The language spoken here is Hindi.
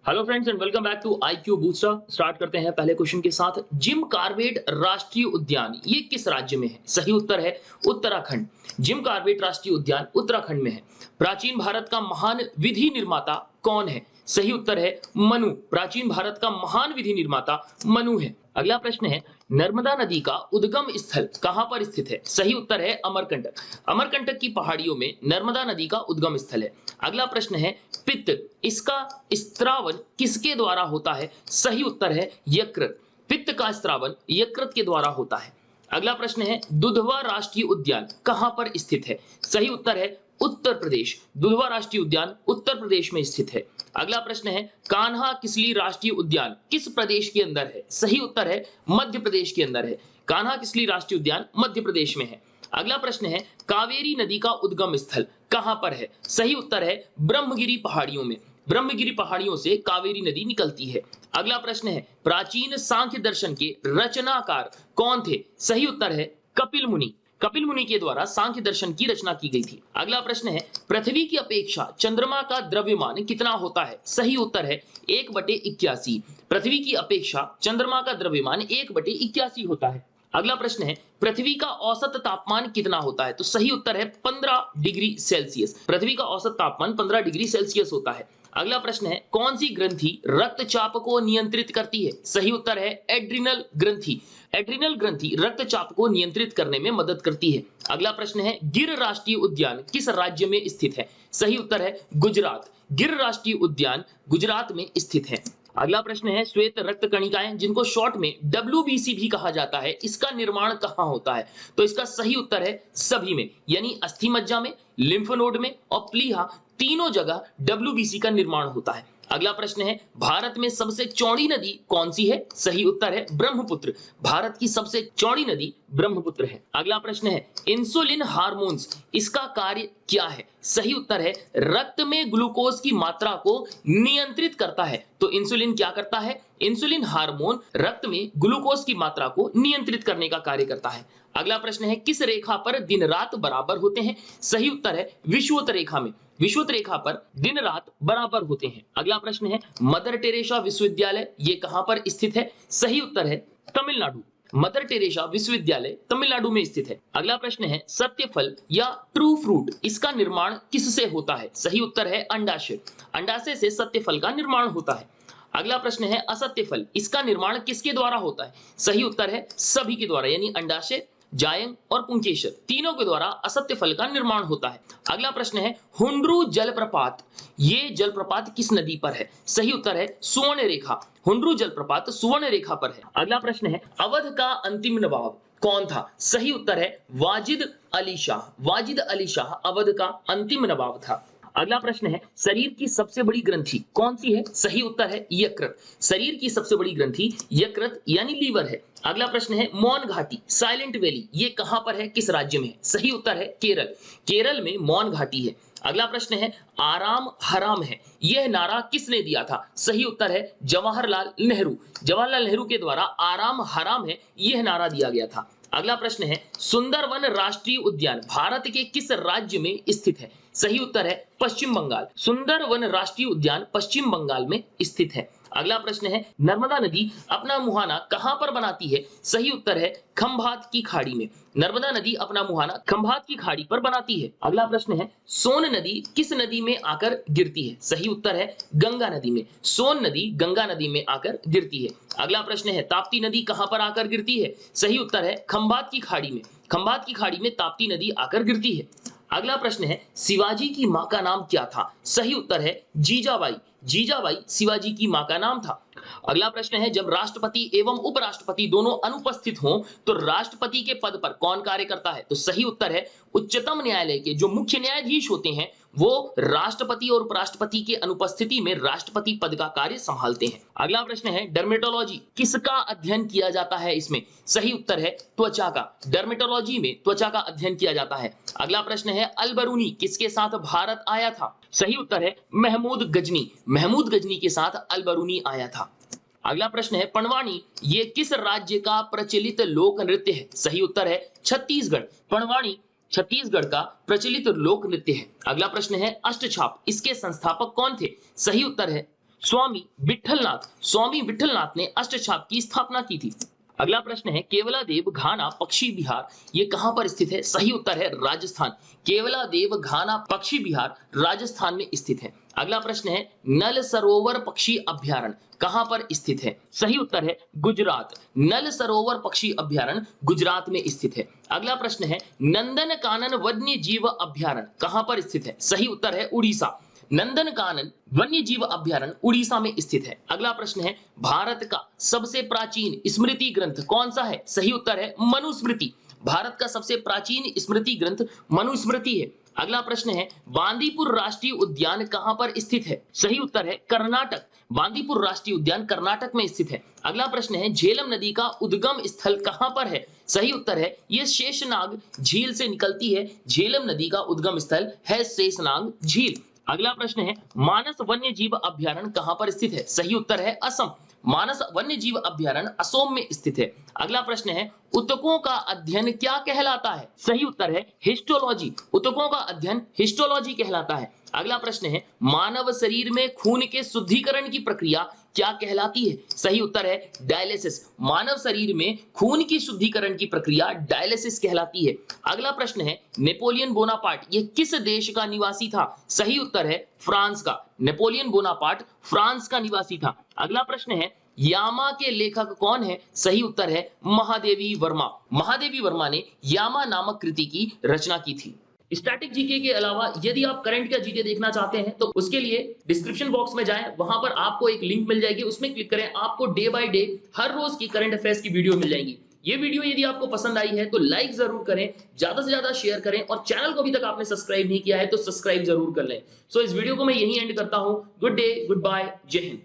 Hello friends and welcome back to IQ booster. Start करते हैं पहले क्वेश्चन के साथ। जिम कॉर्बेट राष्ट्रीय उद्यान ये किस राज्य में है? सही उत्तर है उत्तराखंड। जिम कॉर्बेट राष्ट्रीय उद्यान उत्तराखंड में है। प्राचीन भारत का महान विधि निर्माता कौन है? सही उत्तर है मनु। प्राचीन भारत का महान विधि निर्माता मनु है। अगला प्रश्न है, नर्मदा नदी का उद्गम स्थल कहां पर स्थित है? सही उत्तर है अमरकंटक। अमरकंटक की पहाड़ियों में नर्मदा नदी का उद्गम स्थल है। अगला प्रश्न है, पित्त इसका स्त्रावन किसके द्वारा होता है? सही उत्तर है यकृत। पित्त का स्त्रावन यकृत के द्वारा होता है। अगला प्रश्न है, दुधवा राष्ट्रीय उद्यान कहां पर स्थित है? सही उत्तर है उत्तर प्रदेश। दुधवा राष्ट्रीय उद्यान उत्तर प्रदेश में स्थित है। अगला प्रश्न है, कान्हा किसली राष्ट्रीय उद्यान किस प्रदेश के अंदर है? सही उत्तर है मध्य प्रदेश के अंदर है। कान्हा किसली राष्ट्रीय उद्यान मध्य प्रदेश में है। अगला प्रश्न है, कावेरी नदी का उद्गम स्थल कहां पर है? सही उत्तर है ब्रह्मगिरी पहाड़ियों में। ब्रह्मगिरी पहाड़ियों से कावेरी नदी निकलती है। अगला प्रश्न है, प्राचीन सांख्य दर्शन के रचनाकार कौन थे? सही उत्तर है कपिल मुनि। कपिल मुनि के द्वारा सांख्य दर्शन की रचना की गई थी। अगला प्रश्न है, पृथ्वी की अपेक्षा चंद्रमा का द्रव्यमान कितना होता है? सही उत्तर है 1/81। पृथ्वी की अपेक्षा चंद्रमा का द्रव्यमान 1/81 होता है। अगला प्रश्न है, पृथ्वी का औसत तापमान कितना होता है? तो सही उत्तर है 15 डिग्री सेल्सियस। पृथ्वी का औसत तापमान 15 डिग्री सेल्सियस होता है। अगला प्रश्न है, कौन सी ग्रंथि रक्तचाप को नियंत्रित करती है? सही उत्तर है एड्रिनल ग्रंथि। एड्रिनल ग्रंथि रक्तचाप को नियंत्रित करने में मदद करती है। अगला प्रश्न है, गिर राष्ट्रीय उद्यान किस राज्य में स्थित है? सही उत्तर है गुजरात। गिर राष्ट्रीय उद्यान गुजरात में स्थित है। अगला प्रश्न है, श्वेत रक्त कणिकाएं जिनको शॉर्ट में WBC भी कहा जाता है, इसका निर्माण कहां होता है? तो इसका सही उत्तर है सभी में, यानी अस्थि मज्जा में, लिम्फ नोड में और प्लीहा, तीनों जगह WBC का निर्माण होता है। अगला प्रश्न है, भारत में सबसे चौड़ी नदी कौन सी है? सही उत्तर है ब्रह्मपुत्र। भारत की सबसे चौड़ी नदी ब्रह्मपुत्र है। अगला प्रश्न है, इंसुलिन हार्मोन्स इसका कार्य क्या है? सही उत्तर है रक्त में ग्लूकोज की मात्रा को नियंत्रित करता है। तो इंसुलिन क्या करता है? इंसुलिन हार्मोन रक्त में ग्लूकोज की मात्रा को नियंत्रित करने का कार्य करता है। अगला प्रश्न है, किस रेखा पर दिन रात बराबर होते हैं? सही उत्तर है विषुवत रेखा में। विषुवत रेखा पर दिन रात बराबर होते हैं। अगला प्रश्न है, मदर टेरेसा विश्वविद्यालय ये कहां पर स्थित है? सही उत्तर है तमिलनाडु। मदर टेरेसा विश्वविद्यालय तमिलनाडु में स्थित है। अगला प्रश्न है, सत्य फल या ट्रू फ्रूट इसका निर्माण किससे होता है? सही उत्तर है अंडाशय। अंडाशय से सत्य फल का निर्माण होता है। अगला प्रश्न है, असत्य फल इसका निर्माण किसके द्वारा होता है? सही उत्तर है सभी के द्वारा, यानी अंडाशय, जायंग और पुंकेसर तीनों के द्वारा असत्य फल का निर्माण होता है। अगला प्रश्न है, हुंड्रू जलप्रपात ये जलप्रपात किस नदी पर है? सही उत्तर है सुवर्ण रेखा। हुंड्रू जलप्रपात सुवर्ण रेखा पर है। अगला प्रश्न है, अवध का अंतिम नवाब कौन था? सही उत्तर है वाजिद अली शाह। वाजिद अली शाह अवध का अंतिम नवाब था। अगला प्रश्न है, शरीर की सबसे बड़ी ग्रंथि कौन सी है? सही उत्तर है यकृत। शरीर की सबसे बड़ी ग्रंथि यकृत यानी लीवर है। अगला प्रश्न है, मौन घाटी साइलेंट वैली ये कहां पर है, किस राज्य में है? सही उत्तर है केरल। केरल में मौन घाटी है। अगला प्रश्न है, आराम हराम है यह नारा किसने दिया था? सही उत्तर है जवाहरलाल नेहरू। जवाहरलाल नेहरू के द्वारा आराम हराम है यह नारा दिया गया था। अगला प्रश्न है, सुंदरवन राष्ट्रीय उद्यान भारत के किस राज्य में स्थित है? सही उत्तर है पश्चिम बंगाल। सुंदरवन राष्ट्रीय उद्यान पश्चिम बंगाल में स्थित है। अगला प्रश्न है, नर्मदा नदी अपना मुहाना कहां पर बनाती है? सही उत्तर है खंभात की खाड़ी में। नर्मदा नदी अपना मुहाना खंभात की खाड़ी पर बनाती है। अगला प्रश्न है, सोन नदी किस नदी में आकर गिरती है? सही उत्तर है गंगा नदी में। सोन नदी गंगा नदी में आकर गिरती है। अगला प्रश्न है, ताप्ती नदी कहां पर आकर गिरती है? सही उत्तर है खंभात की खाड़ी में। खंभात की खाड़ी में ताप्ती नदी आकर गिरती है। अगला प्रश्न है, शिवाजी की मां का नाम क्या था? सही उत्तर है जीजाबाई। जीजाबाई शिवाजी की मां का नाम था। अगला प्रश्न है, जब राष्ट्रपति एवं उपराष्ट्रपति दोनों अनुपस्थित हों तो राष्ट्रपति के पद पर कौन कार्य करता है? तो सही उत्तर है उच्चतम न्यायालय के जो मुख्य न्यायाधीश होते हैं वो राष्ट्रपति और उपराष्ट्रपति की अनुपस्थिति में राष्ट्रपति पद का कार्य संभालते हैं। अगला प्रश्न है, डर्मेटोलॉजी किसका अध्ययन किया जाता है इसमें? सही उत्तर है त्वचा का। डर्मेटोलॉजी में त्वचा का अध्ययन किया जाता है। अगला प्रश्न है, अल-बरूनी किसके साथ भारत आया था? सही उत्तर है महमूद गजनी। महमूद गजनी के साथ अल-बरूनी आया था। अगला प्रश्न है, पणवानी ये किस राज्य का प्रचलित लोक नृत्य है? सही उत्तर है छत्तीसगढ़। पणवानी छत्तीसगढ़ का प्रचलित लोक नृत्य है। अगला प्रश्न है, अष्टछाप इसके संस्थापक कौन थे? सही उत्तर है स्वामी विट्ठलनाथ ने अष्टछाप की स्थापना की थी। अगला प्रश्न है केवलादेव घाना पक्षी विहार ये कहां पर स्थित है? सही उत्तर है राजस्थान। केवलादेव घाना पक्षी विहार राजस्थान में स्थित है। अगला प्रश्न है नल सरोवर पक्षी अभ्यारण्य कहां पर स्थित है? सही उत्तर है गुजरात। नल सरोवर पक्षी अभ्यारण्य गुजरात में स्थित है। अगला प्रश्न है नंदन कानन वन्य जीव अभ्यारण्य कहां पर स्थित है? सही उत्तर है उड़ीसा। नंदन कानन वन्य जीव अभ्यारण्य उड़ीसा में स्थित है। अगला प्रश्न है भारत का सबसे प्राचीन स्मृति ग्रंथ कौन सा है? सही उत्तर है मनुस्मृति। भारत का सबसे प्राचीन स्मृति ग्रंथ मनुस्मृति है। अगला प्रश्न है बांदीपुर राष्ट्रीय उद्यान कहां पर स्थित है? सही उत्तर है कर्नाटक। बांदीपुर राष्ट्रीय उद्यान कर्नाटक में स्थित है। अगला प्रश्न है झेलम नदी का उद्गम स्थल कहां पर है? सही उत्तर है यह शेषनाग झील से निकलती है। झेलम नदी का उद्गम स्थल है शेषनाग झील। अगला प्रश्न है मानस वन्य जीव अभ्यारण्य कहां पर स्थित है? सही उत्तर है असम। मानस वन्य जीव अभ्यारण्य असम में स्थित है। अगला प्रश्न है ऊतकों का अध्ययन क्या कहलाता है? सही उत्तर है हिस्टोलॉजी। ऊतकों का अध्ययन हिस्टोलॉजी कहलाता है। अगला प्रश्न है मानव शरीर में खून के शुद्धिकरण की प्रक्रिया क्या कहलाती है? सही उत्तर है डायलिसिस। मानव शरीर में खून की शुद्धिकरण की प्रक्रिया डायलिसिस कहलाती है। अगला प्रश्न है नेपोलियन बोनापार्ट ये किस देश का निवासी था? सही उत्तर है फ्रांस का। नेपोलियन बोनापार्ट फ्रांस का निवासी था। अगला प्रश्न है यामा के लेखक कौन है? सही उत्तर है महादेवी वर्मा। महादेवी वर्मा ने यामा नामक कृति की रचना की थी। स्टैटिक जीके के अलावा यदि आप करंट का जीके देखना चाहते हैं तो उसके लिए डिस्क्रिप्शन बॉक्स में जाएं, वहां पर आपको एक लिंक मिल जाएगी, उसमें क्लिक करें, आपको डे बाय डे हर रोज की करंट अफेयर्स की वीडियो मिल जाएंगी। ये वीडियो यदि आपको पसंद आई है तो लाइक जरूर करें, ज्यादा से ज्यादा शेयर करें और चैनल को अभी तक आपने सब्सक्राइब नहीं किया है तो सब्सक्राइब जरूर कर लें। सो इस वीडियो को मैं यहीं एंड करता हूं। गुड डे, गुड बाय, जय हिंद।